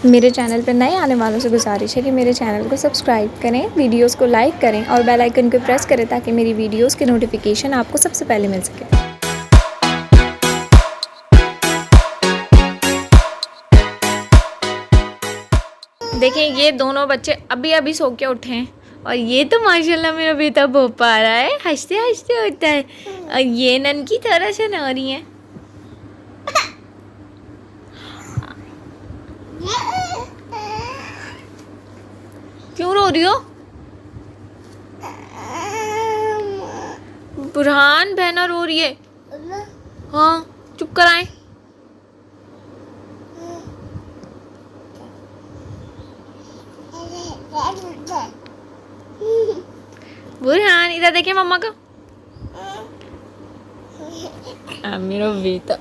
मेरे चैनल पर नए आने वालों से गुजारिश है कि मेरे चैनल को सब्सक्राइब करें, वीडियोस को लाइक करें और बेल आइकन को प्रेस करें ताकि मेरी वीडियोस के नोटिफिकेशन आपको सबसे पहले मिल सके। देखें, ये दोनों बच्चे अभी अभी सो के उठे हैं और ये तो माशाल्लाह मेरा बेटा भोपा रहा है, हंसते हंसते होता है। और ये नन की तरह से ना रही है। क्यों रो रही हो? बुरहान, बहना रो रही है। हाँ, चुप कराएं। बुरहान, इधर देखिए मम्मा का। मेरा बेटा,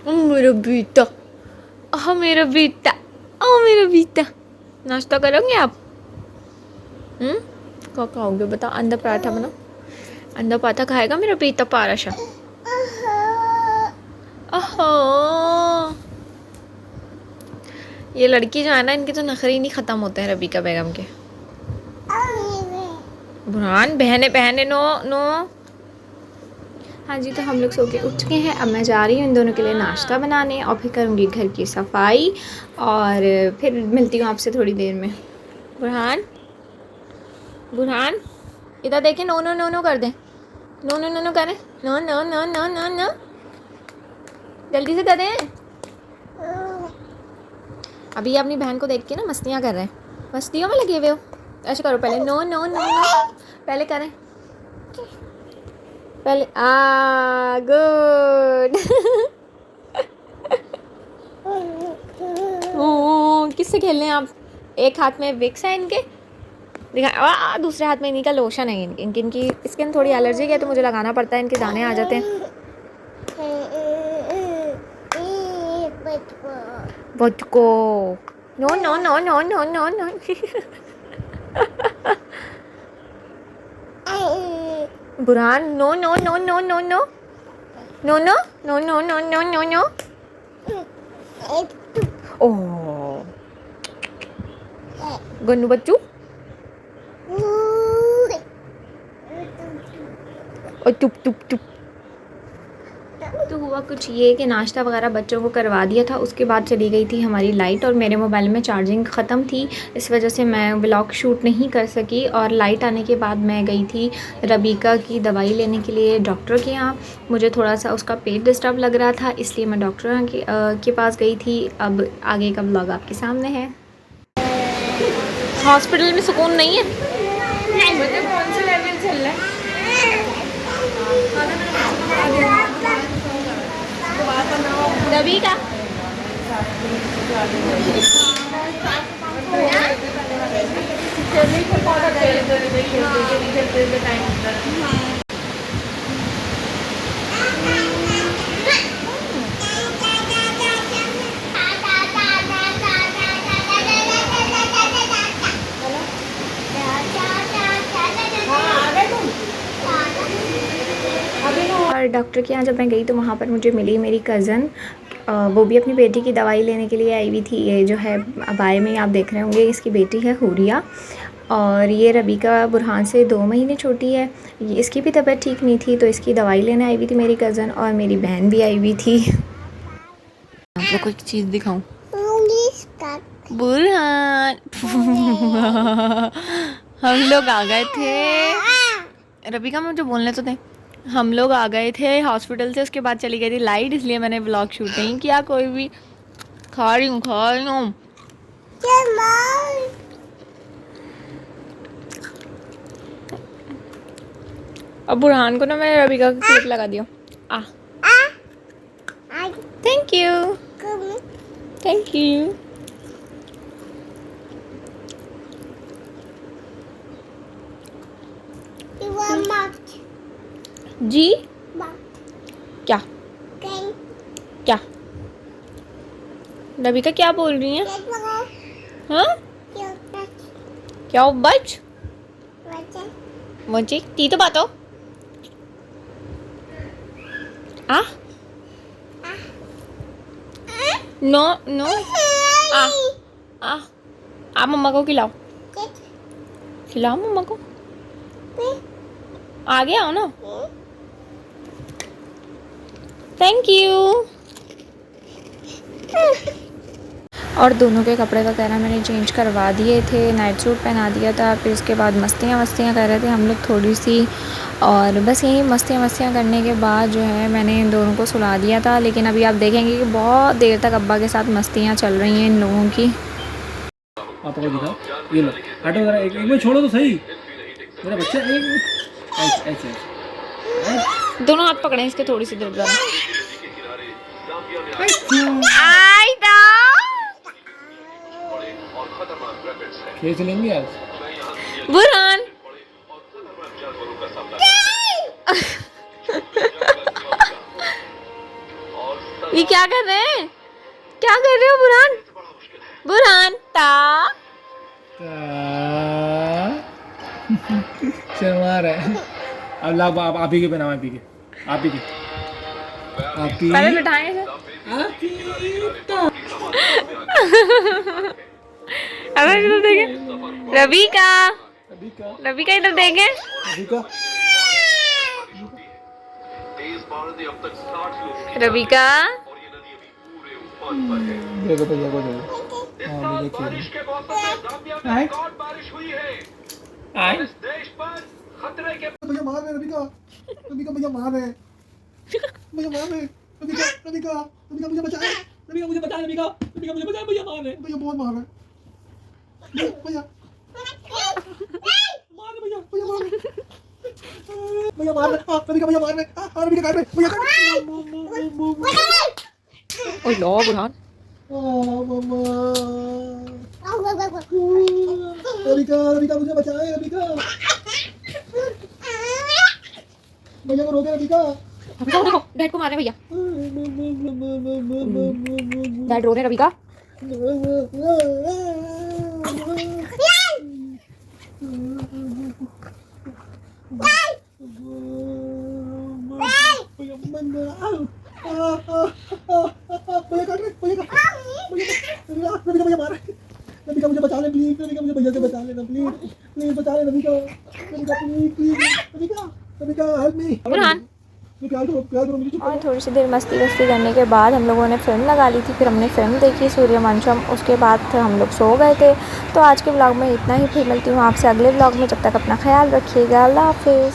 मेरा बेटा, मेरा बेटा, मेरा बेटा। नाश्ता करोगे आप? क्या खाओगे बता? अंडा पराठा बनाओ। अंडा पराठा खाएगा मेरा बेटा पाराशा। ओहो, ये लड़की जो है ना, इनके तो नखरे ही नहीं ख़त्म होते हैं रबीका बेगम के। बुरहान, बहने बहने, नो नो। हाँ जी, तो हम लोग सो के उठ चुके हैं। अब मैं जा रही हूँ इन दोनों के लिए नाश्ता बनाने और फिर करूँगी घर की सफाई और फिर मिलती हूँ आपसे थोड़ी देर में। बुरहान, बुरहान, इधर देखें। नो नो नो नो कर दें। नो नो नो नो करें। No no no no no no, जल्दी से करें। अभी अपनी बहन को देख के ना मस्तियाँ कर रहे हैं। मस्तियों में लगे हुए हो। ऐसे करो पहले। नो नो नो नो, पहले करें। पहले गुड। किससे खेल रहे हैं आप? एक हाथ में विक्स है इनके, दिखा। दूसरे हाथ में इन्हीं का लोशन है। इनकी स्किन थोड़ी एलर्जी है तो मुझे लगाना पड़ता है, इनके दाने आ जाते हैं। बचको, no no no no no no no. Burhan, no no no no no no no no no no no no no no. Oh Gannu बच्चू, और चुप चुप चुप। तो हुआ कुछ ये कि नाश्ता वगैरह बच्चों को करवा दिया था। उसके बाद चली गई थी हमारी लाइट और मेरे मोबाइल में चार्जिंग ख़त्म थी। इस वजह से मैं व्लॉग शूट नहीं कर सकी। और लाइट आने के बाद मैं गई थी रबीका की दवाई लेने के लिए डॉक्टर के यहाँ। मुझे थोड़ा सा उसका पेट डिस्टर्ब लग रहा था, इसलिए मैं डॉक्टर के पास गई थी। अब आगे का व्लॉग आपके सामने है। हॉस्पिटल में सुकून नहीं है। कौन सा लेवल चल रहा है? रवि का और डॉक्टर के यहाँ जब मैं गई तो वहाँ पर मुझे मिली मेरी कज़न। वो भी अपनी बेटी की दवाई लेने के लिए आई हुई थी। ये जो है बाय में आप देख रहे होंगे, इसकी बेटी है हुरिया। और ये रबीका बुरहान से 2 महीने छोटी है। इसकी भी तबीयत ठीक नहीं थी तो इसकी दवाई लेने आई हुई थी मेरी कज़न, और मेरी बहन भी आई हुई थी। आपको कोई चीज़ दिखाऊं? बुरहान। हम लोग आ गए थे। रबीका मुझे बोलने तो दे। हम लोग आ गए थे हॉस्पिटल से, उसके बाद चली गई थी लाइट, इसलिए मैंने ब्लॉग शूट नहीं किया कोई भी। खा रही हूँ। अब बुरहान को ना मैंने रबीका का क्लिप लगा दिया। Thank you, thank you. जी क्या क्या रबीका क्या बोल रही है? हाँ, क्या बच मुझे ती तो बात हो। नो नो, आ आ आप मम्मा को खिलाओ, खिलाओ मम्मा को, आगे आओ ना। Thank you. और दोनों के कपड़े वगैरह मैंने चेंज करवा दिए थे, नाइट सूट पहना दिया था। फिर उसके बाद मस्तियाँ वस्तियाँ कर रहे थे हम लोग थोड़ी सी, और बस यही मस्तियाँ वस्तियाँ करने के बाद जो है मैंने इन दोनों को सुला दिया था। लेकिन अभी आप देखेंगे कि बहुत देर तक अब्बा के साथ मस्तियाँ चल रही हैं इन लोगों की। पापा को दिखाओ, ये लो हटो जरा, एक मिनट छोड़ो तो सही मेरा बच्चा, ऐसे ऐसे दोनों हाथ पकड़े इसके थोड़ी सी देर खींच लेंगे आज बुरहान। ये क्या कर रहे हैं, क्या कर रहे हो बुरहान? बुरहान ता शर्मा रहा है। अब ला आप ही के पहनाओ, आप ही के, आप ही के, आप ही, पहले बिठाएंगे आप ही अगर इधर देखे रवि का, रवि का इधर देखे, रवि का देखो भैया को देखो, हाँ देखिए आए आए भैया मार रहे, रवि का, रवि का भैया मार रहे, भैया मार रहे, रवि का, रवि का, रवि का मुझे बचाए, रवि का मुझे बचाए, रवि का, रवि का मुझे बचाए, भैया मार रहे, भैया बहुत मार रहे, भैया मार रहे, भैया भैया मार रहे, भैया मार रहे, हाँ रवि का भैया मार रहे, हाँ रवि का काट रहे, भैया ओए लो बुरहान, रवि का मुझे बचाए, रवि का भैया को रोके, रवि का देखो डैड को मार रहे भैया, डैड रो रहे रवि का। भैया मार रहे, रवि का मुझे बचा ले प्लीज, रवि का मुझे भैया से बचा लेना प्लीज, प्लीज बचा ले रवि का, रवि का प्लीज प्लीज, रवि का, रवि का हेल्प मी बुरहान। प्यार करो मुझे। और थोड़ी सी देर मस्ती वस्ती करने के बाद हम लोगों ने फ़िल्म लगा ली थी, फिर हमने फ़िल्म देखी सूर्यवंशम, उसके बाद हम लोग सो गए थे। तो आज के ब्लॉग में इतना ही, फिर मिलती हूँ आपसे अगले ब्लॉग में, जब तक अपना ख्याल रखिएगा, अल्लाह हाफिज़।